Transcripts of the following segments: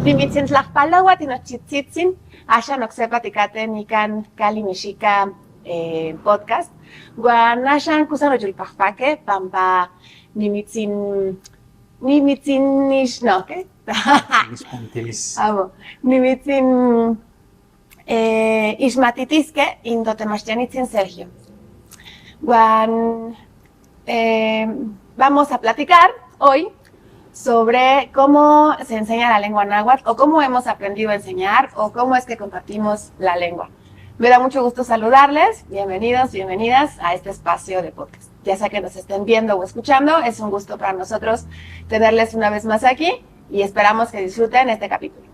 Nimitzin tlajpalaua tinochitzitzin, axan oksepa tikaten ikan Kali Mexika podcast. Guan axan kusan oyulpajpake, pampa nimitzin nishnoke. Abo, nimitzin ismatitiske indotemachtianitzin Sergio. Guan, vamos a platicar hoy sobre cómo se enseña la lengua náhuatl o cómo hemos aprendido a enseñar o cómo es que compartimos la lengua. Me da mucho gusto saludarles, bienvenidos, bienvenidas a este espacio de podcast. Ya sea que nos estén viendo o escuchando, es un gusto para nosotros tenerles una vez más aquí y esperamos que disfruten este capítulo.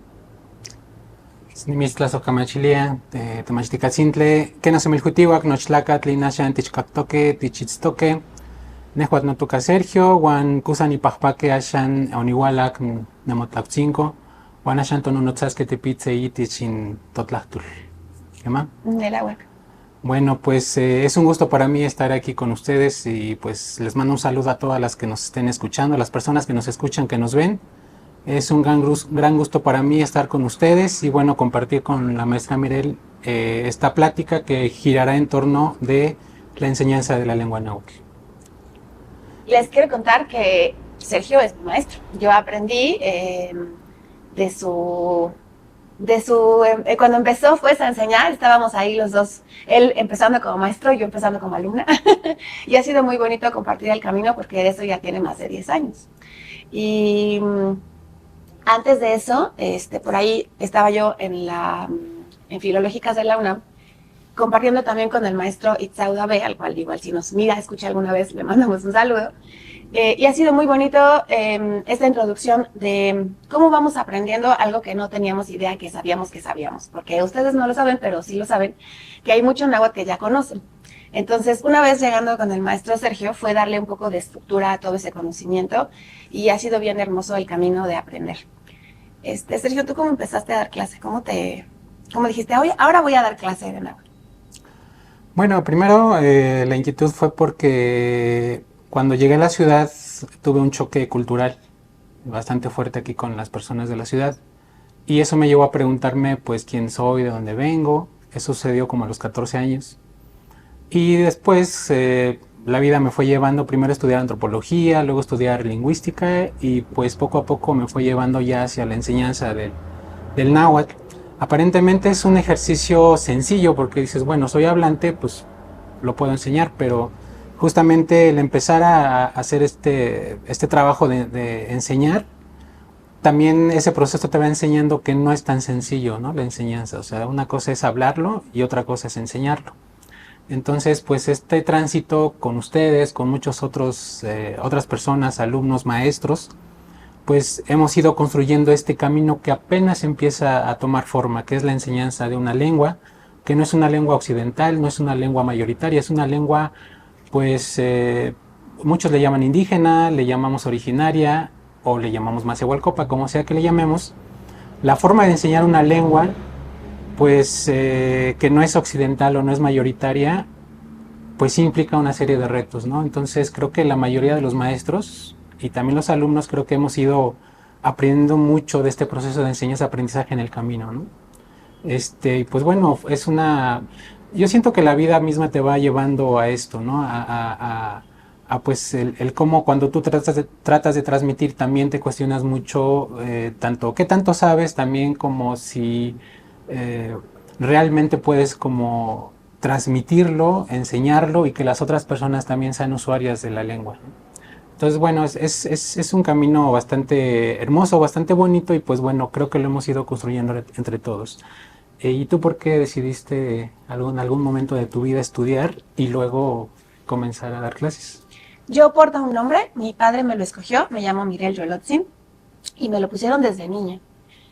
Nimistlazocamachilia, Temachticatzintle, Kenasemilhuitihuac, Nochlacatl, Inashan, Tichcactoque, Tichitztoque, Nehuat Notuca Sergio, Juan Kusan y Pajpaque, Ashan, Onihualac, Nemotlaczinco, Juan Ashan Tonunotzasque, Tepitze y Tichin Totlactul. ¿Qué más? Bueno, pues es un gusto para mí estar aquí con ustedes y pues les mando un saludo a todas las que nos estén escuchando, a las personas que nos escuchan, que nos ven. Es un gran gusto para mí estar con ustedes y bueno, compartir con la maestra Mirel esta plática que girará en torno de la enseñanza de la lengua náhuatl. Les quiero contar que Sergio es mi maestro. Yo aprendí cuando empezó pues a enseñar, estábamos ahí los dos, él empezando como maestro, yo empezando como alumna, y ha sido muy bonito compartir el camino porque eso ya tiene más de 10 años. Y antes de eso, por ahí estaba yo en Filológicas de la UNAM, compartiendo también con el maestro Itzau Dabe, al cual igual si nos mira, escucha alguna vez, le mandamos un saludo. Y ha sido muy bonito esta introducción de cómo vamos aprendiendo algo que no teníamos idea que sabíamos, porque ustedes no lo saben, pero sí lo saben, que hay mucho náhuatl que ya conocen. Entonces, una vez llegando con el maestro Sergio, fue darle un poco de estructura a todo ese conocimiento y ha sido bien hermoso el camino de aprender. Sergio, ¿tú cómo empezaste a dar clase? ¿Cómo dijiste, ahora voy a dar clase de náhuatl? Bueno, primero la inquietud fue porque cuando llegué a la ciudad tuve un choque cultural bastante fuerte aquí con las personas de la ciudad y eso me llevó a preguntarme pues quién soy, de dónde vengo. Eso sucedió como a los 14 años y después la vida me fue llevando primero a estudiar antropología, luego a estudiar lingüística y pues poco a poco me fue llevando ya hacia la enseñanza del náhuatl. Aparentemente es un ejercicio sencillo porque dices, bueno, soy hablante, pues lo puedo enseñar, pero justamente el empezar a hacer este trabajo de enseñar, también ese proceso te va enseñando que no es tan sencillo, ¿no? La enseñanza, o sea, una cosa es hablarlo y otra cosa es enseñarlo. Entonces, pues este tránsito con ustedes, con muchos otras personas, alumnos, maestros, pues hemos ido construyendo este camino que apenas empieza a tomar forma, que es la enseñanza de una lengua, que no es una lengua occidental, no es una lengua mayoritaria, es una lengua, pues, muchos le llaman indígena, le llamamos originaria, o le llamamos masehualcopa, como sea que le llamemos. La forma de enseñar una lengua, pues, que no es occidental o no es mayoritaria, pues sí implica una serie de retos, ¿no? Entonces creo que la mayoría de los maestros y también los alumnos creo que hemos ido aprendiendo mucho de este proceso de enseñanza-aprendizaje en el camino, ¿no? Pues bueno, yo siento que la vida misma te va llevando a esto, ¿no? Pues el cómo cuando tú tratas de transmitir también te cuestionas mucho tanto qué tanto sabes, también como si realmente puedes como transmitirlo, enseñarlo y que las otras personas también sean usuarias de la lengua, ¿no? Entonces, bueno, es un camino bastante hermoso, bastante bonito y pues bueno, creo que lo hemos ido construyendo entre todos. ¿Y tú por qué decidiste en algún momento de tu vida estudiar y luego comenzar a dar clases? Yo porto un nombre, mi padre me lo escogió, me llamo Mirel Yolotzin y me lo pusieron desde niña.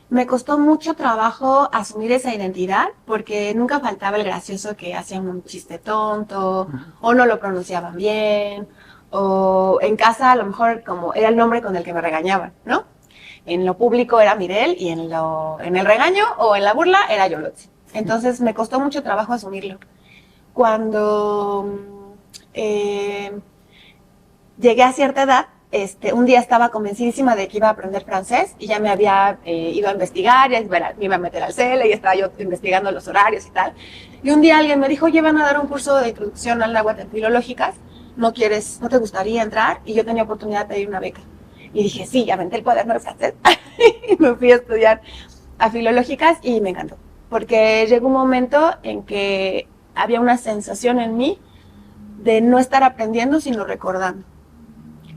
Me costó mucho trabajo asumir esa identidad porque nunca faltaba el gracioso que hacían un chiste tonto o no lo pronunciaban bien o en casa a lo mejor como era el nombre con el que me regañaban, ¿no? En lo público era Mirel y en el regaño o en la burla era Yolotzin. Entonces me costó mucho trabajo asumirlo. Cuando llegué a cierta edad, un día estaba convencidísima de que iba a aprender francés y ya me había ido a investigar, ya me iba a meter al CELE y estaba yo investigando los horarios y tal. Y un día alguien me dijo, oye, van a dar un curso de introducción al náhuatl en filológicas, no te gustaría entrar? Y yo tenía oportunidad de pedir una beca. Y dije, sí, aventé el cuaderno de francés y me fui a estudiar a filológicas y me encantó. Porque llegó un momento en que había una sensación en mí de no estar aprendiendo, sino recordando.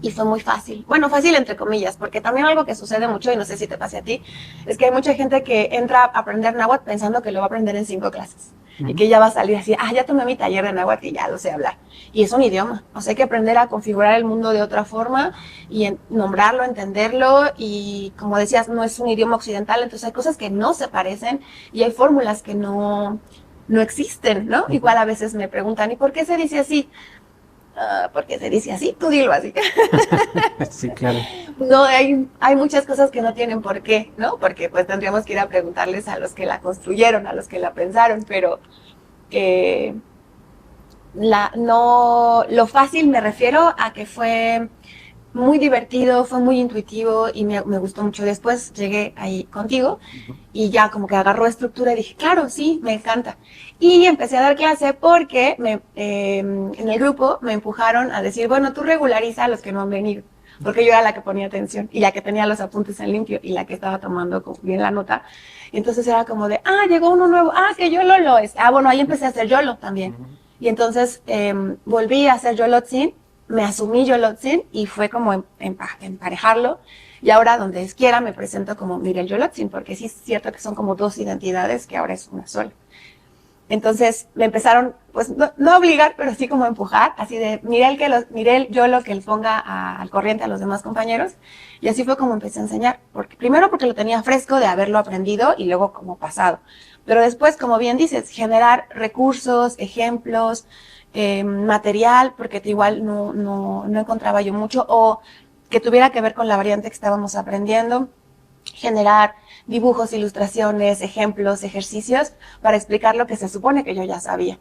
Y fue muy fácil. Bueno, fácil entre comillas, porque también algo que sucede mucho, y no sé si te pase a ti, es que hay mucha gente que entra a aprender náhuatl pensando que lo va a aprender en 5 clases. Y que ya va a salir así, ya tomé mi taller de náhuatl y ya lo sé hablar. Y es un idioma. O sea, hay que aprender a configurar el mundo de otra forma y nombrarlo, entenderlo. Y como decías, no es un idioma occidental, entonces hay cosas que no se parecen y hay fórmulas que no existen, ¿no? Igual a veces me preguntan, ¿y por qué se dice así? Porque se dice así, tú dilo así. Sí, claro. No, hay muchas cosas que no tienen por qué, ¿no? Porque pues tendríamos que ir a preguntarles a los que la construyeron, a los que la pensaron, pero lo fácil me refiero a que fue muy divertido, fue muy intuitivo y me gustó mucho. Después llegué ahí contigo y ya como que agarró estructura y dije, claro, sí, me encanta. Y empecé a dar clase porque en el grupo me empujaron a decir, bueno, tú regulariza a los que no han venido. Porque yo era la que ponía atención y la que tenía los apuntes en limpio y la que estaba tomando bien la nota. Y entonces era como de, llegó uno nuevo, que YOLO lo es. Bueno, ahí empecé a hacer YOLO también. Y entonces volví a hacer YOLOTZIN, me asumí YOLOTZIN y fue como emparejarlo. Y ahora donde quiera me presento como Mirel YOLOTZIN, porque sí es cierto que son como 2 identidades que ahora es una sola. Entonces me empezaron, pues no obligar, pero sí como empujar, así de Mirel YOLO que él ponga al corriente a los demás compañeros. Y así fue como empecé a enseñar. Primero porque lo tenía fresco de haberlo aprendido y luego como pasado. Pero después, como bien dices, generar recursos, ejemplos, material, porque igual no encontraba yo mucho, o que tuviera que ver con la variante que estábamos aprendiendo, generar dibujos, ilustraciones, ejemplos, ejercicios, para explicar lo que se supone que yo ya sabía.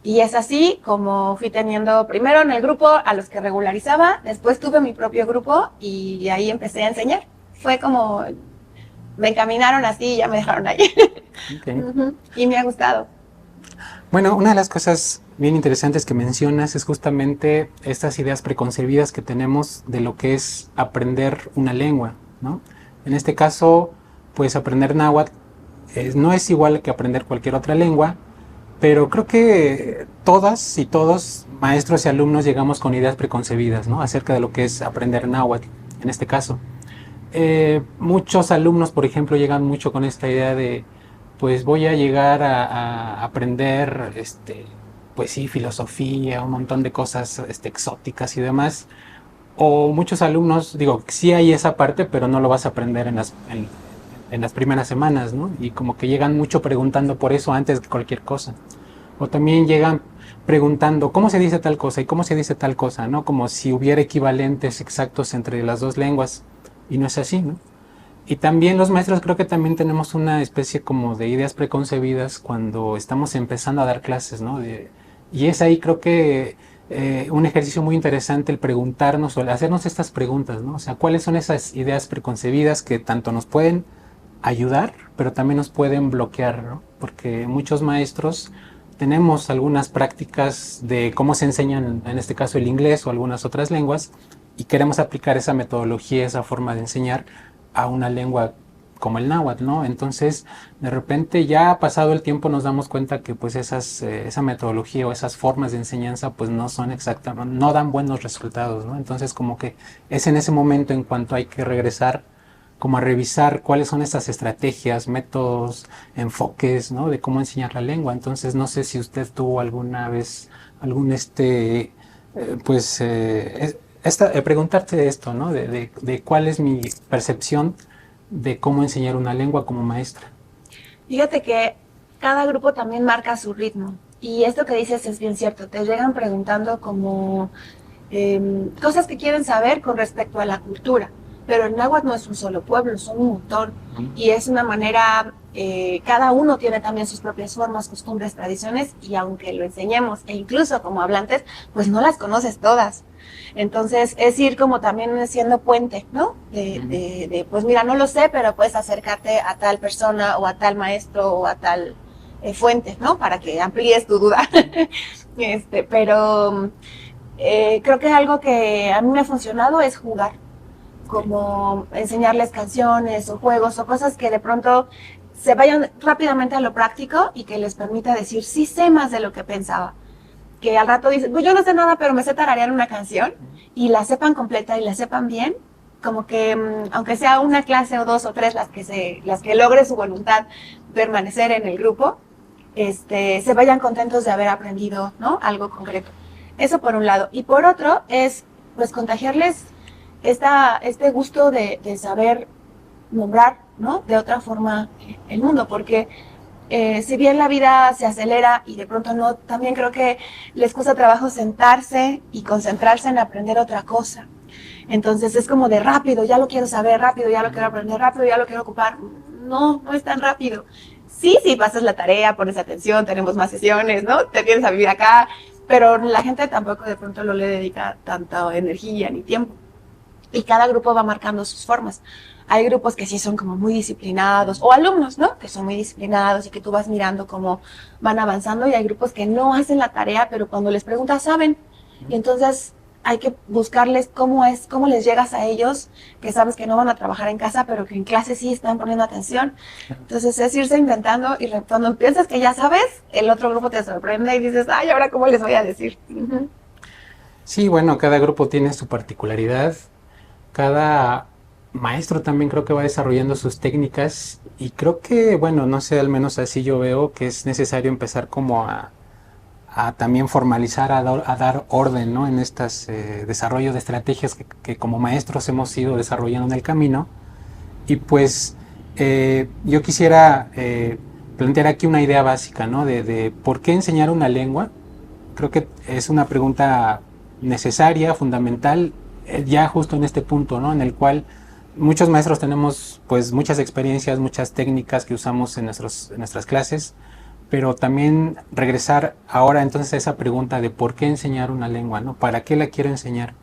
Y es así como fui teniendo primero en el grupo a los que regularizaba, después tuve mi propio grupo y ahí empecé a enseñar. Fue como, me encaminaron así y ya me dejaron ahí. Okay. Y me ha gustado. Bueno, una de las cosas bien interesantes que mencionas es justamente estas ideas preconcebidas que tenemos de lo que es aprender una lengua, ¿no? En este caso, pues aprender náhuatl no es igual que aprender cualquier otra lengua, pero creo que todas y todos, maestros y alumnos, llegamos con ideas preconcebidas, ¿no? Acerca de lo que es aprender náhuatl, en este caso. Muchos alumnos, por ejemplo, llegan mucho con esta idea de, pues voy a llegar a aprender, pues sí, filosofía, un montón de cosas exóticas y demás. O muchos alumnos, digo, sí hay esa parte, pero no lo vas a aprender en las primeras semanas, ¿no? Y como que llegan mucho preguntando por eso antes de cualquier cosa. O también llegan preguntando cómo se dice tal cosa y cómo se dice tal cosa, ¿no? Como si hubiera equivalentes exactos entre las dos lenguas. Y no es así, ¿no? Y también los maestros creo que también tenemos una especie como de ideas preconcebidas cuando estamos empezando a dar clases, ¿no? Y es ahí creo que un ejercicio muy interesante el preguntarnos o el hacernos estas preguntas, ¿no? O sea, ¿cuáles son esas ideas preconcebidas que tanto nos pueden ayudar, pero también nos pueden bloquear, ¿no? Porque muchos maestros tenemos algunas prácticas de cómo se enseñan, en este caso el inglés o algunas otras lenguas, y queremos aplicar esa metodología, esa forma de enseñar a una lengua como el náhuatl, ¿no? Entonces, de repente, ya ha pasado el tiempo, nos damos cuenta que pues esa metodología o esas formas de enseñanza pues no son exactas, no dan buenos resultados, ¿no? Entonces, como que es en ese momento en cuanto hay que regresar como a revisar cuáles son estas estrategias, métodos, enfoques, ¿no? De cómo enseñar la lengua. Entonces, no sé si usted tuvo alguna vez algún preguntarte esto, ¿no? De cuál es mi percepción de cómo enseñar una lengua como maestra. Fíjate que cada grupo también marca su ritmo. Y esto que dices es bien cierto. Te llegan preguntando como cosas que quieren saber con respecto a la cultura. Pero el náhuatl no es un solo pueblo, son un montón. Y es una manera cada uno tiene también sus propias formas, costumbres, tradiciones, y aunque lo enseñemos, e incluso como hablantes, pues no las conoces todas. Entonces es ir como también siendo puente, ¿no? Pues mira, no lo sé, pero puedes acercarte a tal persona o a tal maestro o a tal fuente, ¿no? Para que amplíes tu duda. Pero creo que algo que a mí me ha funcionado es jugar, como enseñarles canciones o juegos o cosas que de pronto se vayan rápidamente a lo práctico y que les permita decir, sí sé más de lo que pensaba. Que al rato dicen, pues yo no sé nada, pero me sé tararear una canción y la sepan completa y la sepan bien, como que aunque sea una clase o dos o tres las que logre su voluntad permanecer en el grupo, se vayan contentos de haber aprendido, ¿no? Algo concreto. Eso por un lado. Y por otro es, pues, contagiarles este gusto de saber nombrar, ¿no? De otra forma el mundo, porque si bien la vida se acelera y de pronto no, también creo que les cuesta trabajo sentarse y concentrarse en aprender otra cosa. Entonces es como de rápido, ya lo quiero saber, rápido, ya lo quiero aprender, rápido, ya lo quiero ocupar. No, no es tan rápido. Sí, sí, pasas la tarea, pones atención, tenemos más sesiones, ¿no? Te vienes a vivir acá, pero la gente tampoco de pronto no le dedica tanta energía ni tiempo. Y cada grupo va marcando sus formas. Hay grupos que sí son como muy disciplinados, o alumnos, ¿no? Que son muy disciplinados y que tú vas mirando cómo van avanzando, y hay grupos que no hacen la tarea, pero cuando les preguntas saben. Y entonces hay que buscarles cómo les llegas a ellos, que sabes que no van a trabajar en casa, pero que en clase sí están poniendo atención. Entonces es irse inventando, y cuando piensas que ya sabes, el otro grupo te sorprende y dices, ay, ¿ahora cómo les voy a decir? Uh-huh. Sí, bueno, cada grupo tiene su particularidad. Cada maestro también creo que va desarrollando sus técnicas y creo que, bueno, no sé, al menos así yo veo que es necesario empezar como a también formalizar, a dar orden, ¿no? En estos desarrollos de estrategias que como maestros hemos ido desarrollando en el camino. Y pues yo quisiera plantear aquí una idea básica, ¿no? De por qué enseñar una lengua. Creo que es una pregunta necesaria, fundamental, ya justo en este punto, ¿no? En el cual muchos maestros tenemos pues muchas experiencias, muchas técnicas que usamos en nuestras clases, pero también regresar ahora entonces a esa pregunta de por qué enseñar una lengua, ¿no? ¿Para qué la quiero enseñar?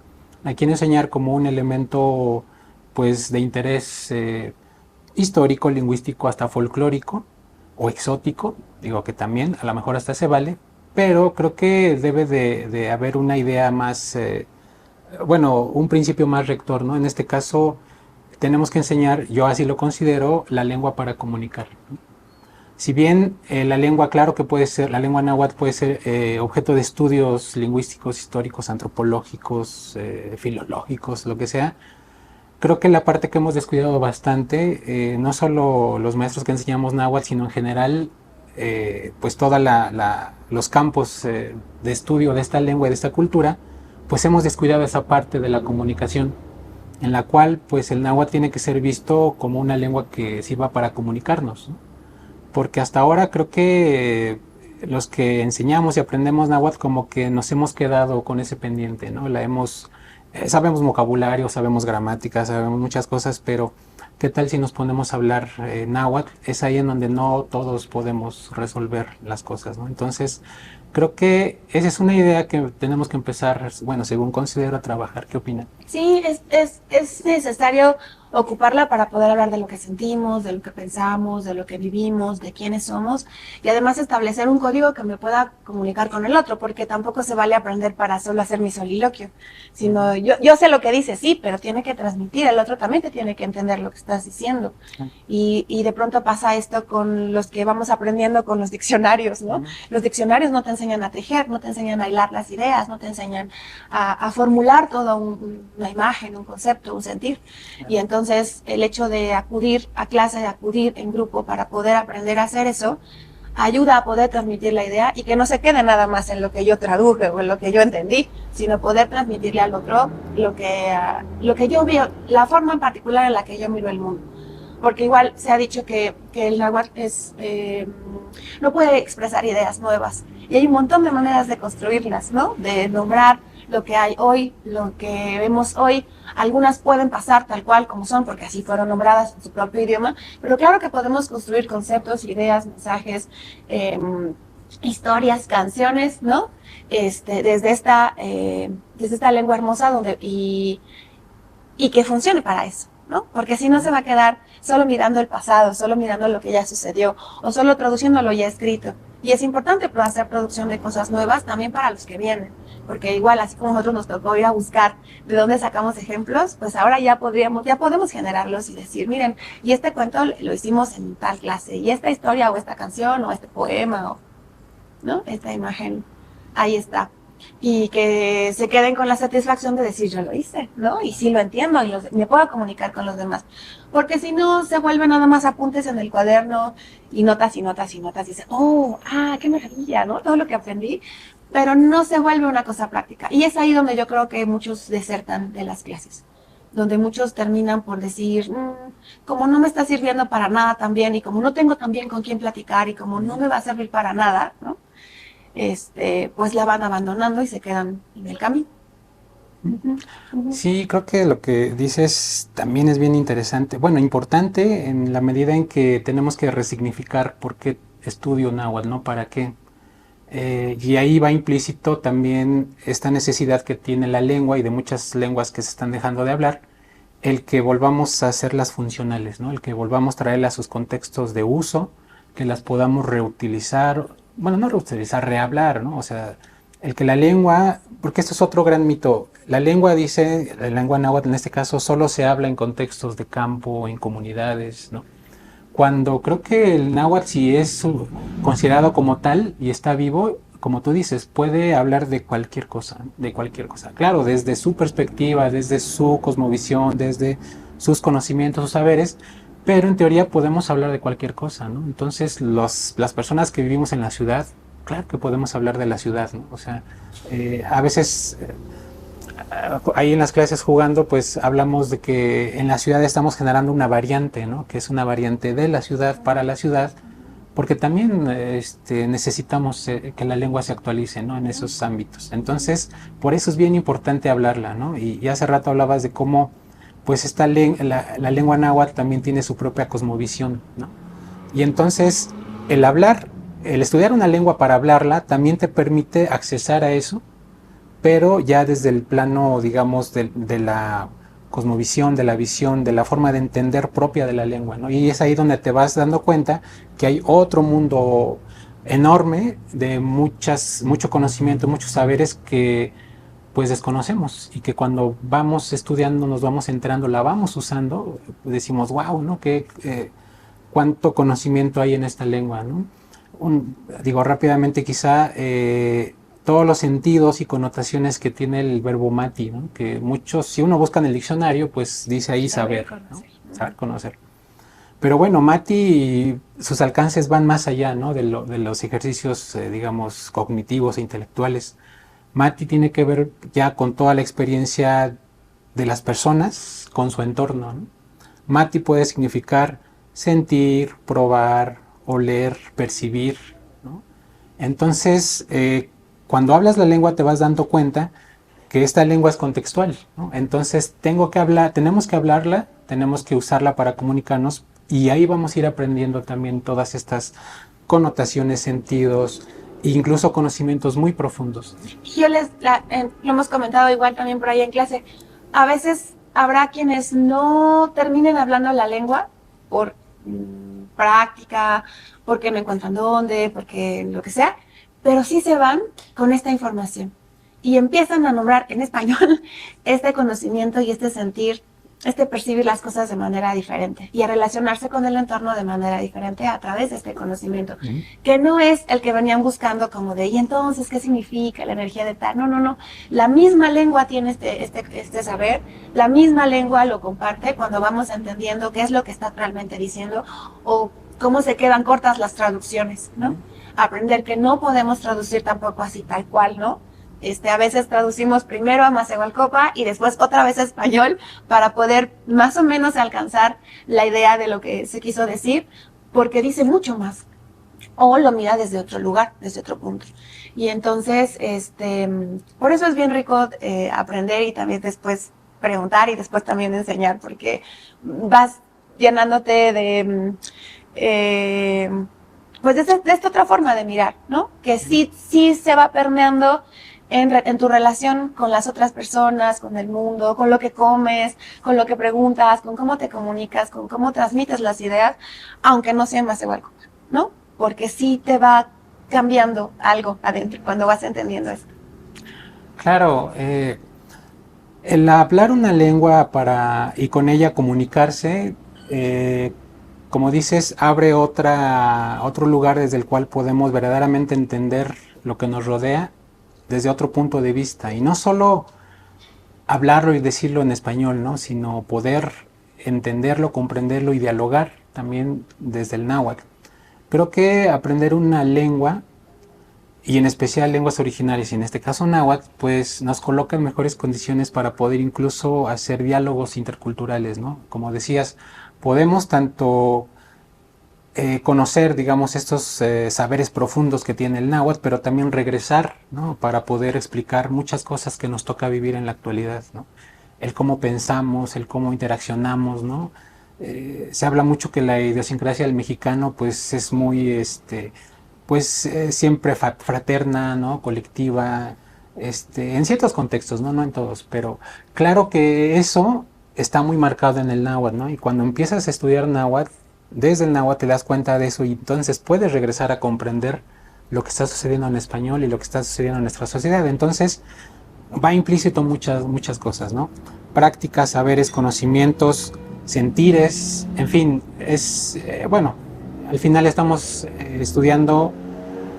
La quiero enseñar como un elemento pues de interés histórico, lingüístico, hasta folclórico o exótico, digo que también, a lo mejor hasta se vale, pero creo que debe de haber una idea más, bueno, un principio más rector, ¿no? En este caso tenemos que enseñar, yo así lo considero, la lengua para comunicar, ¿no? Si bien la lengua, claro que puede ser, la lengua náhuatl puede ser objeto de estudios lingüísticos, históricos, antropológicos, filológicos, lo que sea, creo que la parte que hemos descuidado bastante, no solo los maestros que enseñamos náhuatl, sino en general, pues todos los campos de estudio de esta lengua y de esta cultura, pues hemos descuidado esa parte de la comunicación, en la cual pues el náhuatl tiene que ser visto como una lengua que sirva para comunicarnos, ¿no? Porque hasta ahora creo que los que enseñamos y aprendemos náhuatl como que nos hemos quedado con ese pendiente, ¿no? Sabemos vocabulario, sabemos gramática, sabemos muchas cosas, pero ¿qué tal si nos ponemos a hablar náhuatl? Es ahí en donde no todos podemos resolver las cosas, ¿no? Entonces, creo que esa es una idea que tenemos que empezar, bueno, según considero, a trabajar. ¿Qué opinan? Sí, es necesario ocuparla para poder hablar de lo que sentimos, de lo que pensamos, de lo que vivimos, de quiénes somos, y además establecer un código que me pueda comunicar con el otro, porque tampoco se vale aprender para solo hacer mi soliloquio, sino yo sé lo que dice, sí, pero tiene que transmitir, el otro también te tiene que entender lo que estás diciendo. Y de pronto pasa esto con los que vamos aprendiendo con los diccionarios, ¿no? Los diccionarios no te enseñan a tejer, no te enseñan a hilar las ideas, no te enseñan a formular toda una imagen, un concepto, un sentir. Y entonces el hecho de acudir a clase, de acudir en grupo para poder aprender a hacer eso, ayuda a poder transmitir la idea y que no se quede nada más en lo que yo traduje o en lo que yo entendí, sino poder transmitirle al otro lo que yo veo, la forma en particular en la que yo miro el mundo. Porque igual se ha dicho que el náhuatl no puede expresar ideas nuevas. Y hay un montón de maneras de construirlas, ¿no? De nombrar lo que hay hoy, lo que vemos hoy. Algunas pueden pasar tal cual como son, porque así fueron nombradas en su propio idioma, pero claro que podemos construir conceptos, ideas, mensajes, historias, canciones, ¿no? Desde esta lengua hermosa y que funcione para eso, ¿no? Porque si no se va a quedar solo mirando el pasado, solo mirando lo que ya sucedió, o solo traduciendo lo ya escrito. Y es importante hacer producción de cosas nuevas también para los que vienen, porque igual, así como nosotros nos tocó ir a buscar de dónde sacamos ejemplos, pues ahora ya podemos generarlos y decir, miren, y este cuento lo hicimos en tal clase, y esta historia o esta canción o este poema, o, ¿no? Esta imagen, ahí está. Y que se queden con la satisfacción de decir yo lo hice, ¿no? Y sí lo entiendo y me puedo comunicar con los demás. Porque si no, se vuelven nada más apuntes en el cuaderno y notas y notas y notas y dices, oh, qué maravilla, ¿no? Todo lo que aprendí, pero no se vuelve una cosa práctica. Y es ahí donde yo creo que muchos desertan de las clases, donde muchos terminan por decir, como no me está sirviendo para nada también y como no tengo también con quién platicar y como no me va a servir para nada, ¿no? Pues la van abandonando y se quedan en el camino. Sí, creo que lo que dices también es bien interesante, bueno, importante en la medida en que tenemos que resignificar por qué estudio náhuatl, ¿no? ¿Para qué? Y ahí va implícito también esta necesidad que tiene la lengua y de muchas lenguas que se están dejando de hablar, el que volvamos a hacerlas funcionales, ¿no? El que volvamos a traerlas a sus contextos de uso, que las podamos reutilizar, bueno, no reutilizar, rehablar, ¿no? O sea, el que la lengua, porque esto es otro gran mito, la lengua dice, la lengua náhuatl en este caso, solo se habla en contextos de campo, en comunidades, ¿no? Cuando creo que el náhuatl, si es considerado como tal y está vivo, como tú dices, puede hablar de cualquier cosa, de cualquier cosa. Claro, desde su perspectiva, desde su cosmovisión, desde sus conocimientos, sus saberes, pero en teoría podemos hablar de cualquier cosa, ¿no? Entonces, las personas que vivimos en la ciudad, claro que podemos hablar de la ciudad, ¿no? O sea, a veces ahí en las clases jugando, pues hablamos de que en la ciudad estamos generando una variante, ¿no? Que es una variante de la ciudad para la ciudad, porque también necesitamos que la lengua se actualice, ¿no? En esos ámbitos. Entonces, por eso es bien importante hablarla, ¿no? Y hace rato hablabas de cómo, pues la lengua náhuatl también tiene su propia cosmovisión, ¿no? Y entonces, el estudiar una lengua para hablarla, también te permite accesar a eso, pero ya desde el plano, digamos, de la cosmovisión, de la visión, de la forma de entender propia de la lengua, ¿no? Y es ahí donde te vas dando cuenta que hay otro mundo enorme de mucho conocimiento, muchos saberes que pues desconocemos y que cuando vamos estudiando, nos vamos enterando, la vamos usando, decimos, wow, ¿no? Cuánto conocimiento hay en esta lengua, ¿no? Digo rápidamente quizá, todos los sentidos y connotaciones que tiene el verbo mati, ¿no? Que muchos, si uno busca en el diccionario, pues dice ahí saber, ¿no? Saber conocer. Pero bueno, mati, sus alcances van más allá, ¿no? De los ejercicios, digamos, cognitivos e intelectuales. Mati tiene que ver ya con toda la experiencia de las personas, con su entorno, ¿no? Mati puede significar sentir, probar, oler, percibir, ¿no? Entonces, cuando hablas la lengua te vas dando cuenta que esta lengua es contextual, ¿no? Entonces tenemos que hablarla, tenemos que usarla para comunicarnos y ahí vamos a ir aprendiendo también todas estas connotaciones, sentidos e incluso conocimientos muy profundos. Lo hemos comentado igual también por ahí en clase, a veces habrá quienes no terminen hablando la lengua por práctica, porque no encuentran dónde, porque lo que sea, pero sí se van con esta información y empiezan a nombrar en español este conocimiento y este sentir, percibir las cosas de manera diferente y a relacionarse con el entorno de manera diferente a través de este conocimiento, que no es el que venían buscando como de, ¿y entonces qué significa la energía de tal? No, la misma lengua tiene este saber, la misma lengua lo comparte cuando vamos entendiendo qué es lo que está realmente diciendo o cómo se quedan cortas las traducciones, ¿no? Aprender que no podemos traducir tampoco así tal cual, ¿no? A veces traducimos primero a Macehualcopa y después otra vez a español para poder más o menos alcanzar la idea de lo que se quiso decir, porque dice mucho más, o lo mira desde otro lugar, desde otro punto. Y entonces, por eso es bien rico aprender y también después preguntar y después también enseñar, porque vas llenándote pues de esta otra forma de mirar, ¿no? Que sí se va permeando en tu relación con las otras personas, con el mundo, con lo que comes, con lo que preguntas, con cómo te comunicas, con cómo transmites las ideas, aunque no sean más igual, ¿no? Porque sí te va cambiando algo adentro cuando vas entendiendo esto. Claro, el hablar una lengua y con ella comunicarse, como dices, abre otro lugar desde el cual podemos verdaderamente entender lo que nos rodea desde otro punto de vista. Y no solo hablarlo y decirlo en español, ¿no? Sino poder entenderlo, comprenderlo y dialogar también desde el náhuatl. Creo que aprender una lengua, y en especial lenguas originarias, y en este caso náhuatl, pues nos coloca en mejores condiciones para poder incluso hacer diálogos interculturales, ¿no? Como decías, podemos tanto conocer, digamos, estos saberes profundos que tiene el náhuatl, pero también regresar, ¿no? Para poder explicar muchas cosas que nos toca vivir en la actualidad, ¿no? El cómo pensamos, el cómo interaccionamos, ¿no? Se habla mucho que la idiosincrasia del mexicano, pues, es muy, pues, siempre fraterna, ¿no? Colectiva, en ciertos contextos, ¿no? No en todos, pero claro que eso está muy marcado en el náhuatl, ¿no? Y cuando empiezas a estudiar náhuatl, desde el náhuatl te das cuenta de eso y entonces puedes regresar a comprender lo que está sucediendo en español y lo que está sucediendo en nuestra sociedad. Entonces va implícito muchas cosas, ¿no? Prácticas, saberes, conocimientos, sentires, en fin, bueno, al final estamos estudiando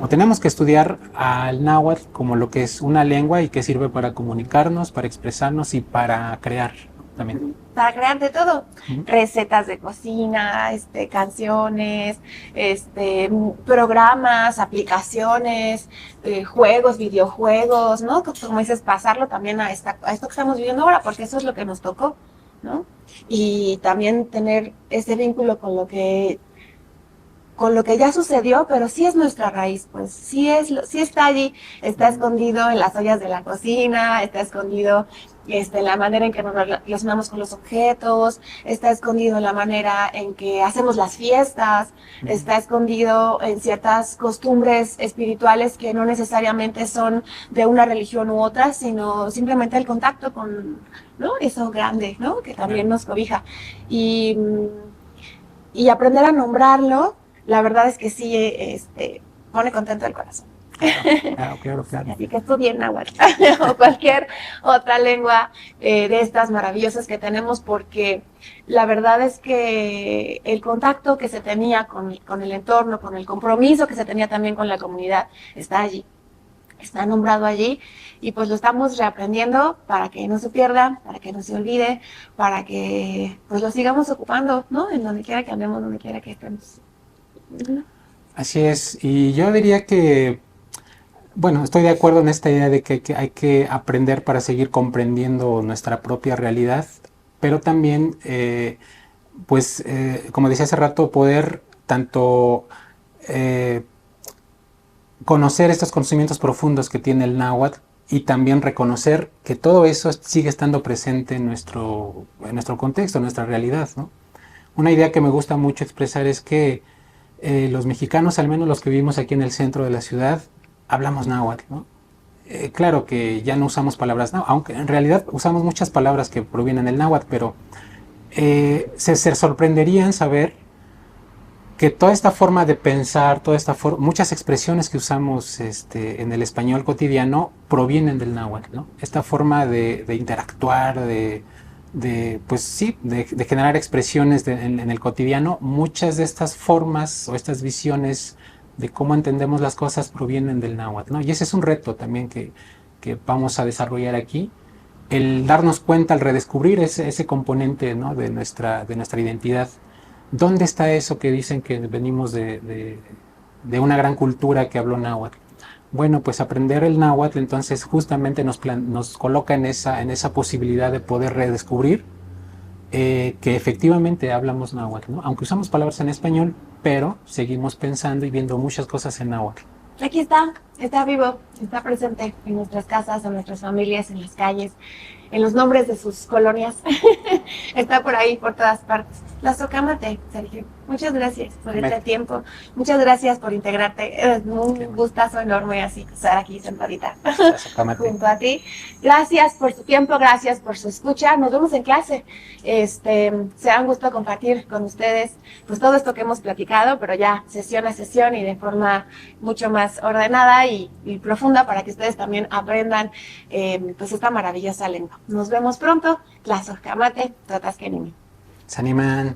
o tenemos que estudiar al náhuatl como lo que es una lengua y que sirve para comunicarnos, para expresarnos y para crear también. Para crear de todo, recetas de cocina, canciones, programas, aplicaciones, juegos, videojuegos, ¿no? Como dices, pasarlo también a esto que estamos viviendo ahora, porque eso es lo que nos tocó, ¿no? Y también tener ese vínculo con lo que ya sucedió, pero sí es nuestra raíz, pues sí está allí, está escondido en las ollas de la cocina, está escondido en la manera en que nos relacionamos con los objetos, está escondido en la manera en que hacemos las fiestas, está escondido en ciertas costumbres espirituales que no necesariamente son de una religión u otra, sino simplemente el contacto con, ¿no? Eso grande, ¿no? Que también nos cobija. Y aprender a nombrarlo, la verdad es que sí, pone contento el corazón. Claro. Así que estudien náhuatl o cualquier otra lengua de estas maravillosas que tenemos, porque la verdad es que el contacto que se tenía con el entorno, con el compromiso que se tenía también con la comunidad, está allí, está nombrado allí, y pues lo estamos reaprendiendo para que no se pierda, para que no se olvide, para que pues lo sigamos ocupando, ¿no? En donde quiera que andemos, donde quiera que estemos. Así es, y yo diría que, bueno, estoy de acuerdo en esta idea de que hay que aprender para seguir comprendiendo nuestra propia realidad, pero también, pues, como decía hace rato, poder tanto conocer estos conocimientos profundos que tiene el náhuatl y también reconocer que todo eso sigue estando presente en nuestro contexto, en nuestra realidad, ¿no? Una idea que me gusta mucho expresar es que los mexicanos, al menos los que vivimos aquí en el centro de la ciudad, hablamos náhuatl, ¿no? Claro que ya no usamos palabras náhuatl, aunque en realidad usamos muchas palabras que provienen del náhuatl, pero se sorprenderían saber que toda esta forma de pensar, muchas expresiones que usamos en el español cotidiano provienen del náhuatl, ¿no? Esta forma de interactuar, pues sí, de generar expresiones en el cotidiano, muchas de estas formas o estas visiones de cómo entendemos las cosas provienen del náhuatl, ¿no? Y ese es un reto también que vamos a desarrollar aquí, el darnos cuenta, el redescubrir ese componente, ¿no? de nuestra identidad. ¿Dónde está eso que dicen que venimos de una gran cultura que habló náhuatl? Bueno, pues aprender el náhuatl entonces justamente nos coloca en esa posibilidad de poder redescubrir que efectivamente hablamos náhuatl, ¿no? Aunque usamos palabras en español, pero seguimos pensando y viendo muchas cosas en náhuatl. Aquí está vivo, está presente en nuestras casas, en nuestras familias, en las calles, en los nombres de sus colonias. Está por ahí, por todas partes. Tlazocámatl, Sergio. Muchas gracias por este tiempo. Muchas gracias por integrarte. Es un gustazo enorme así estar aquí sentadita junto a ti. Gracias por su tiempo, gracias por su escucha. Nos vemos en clase. Será un gusto compartir con ustedes pues todo esto que hemos platicado, pero ya sesión a sesión y de forma mucho más ordenada y profunda para que ustedes también aprendan pues esta maravillosa lengua. Nos vemos pronto. Tlazocámatl, Totasquenimi. Se animan.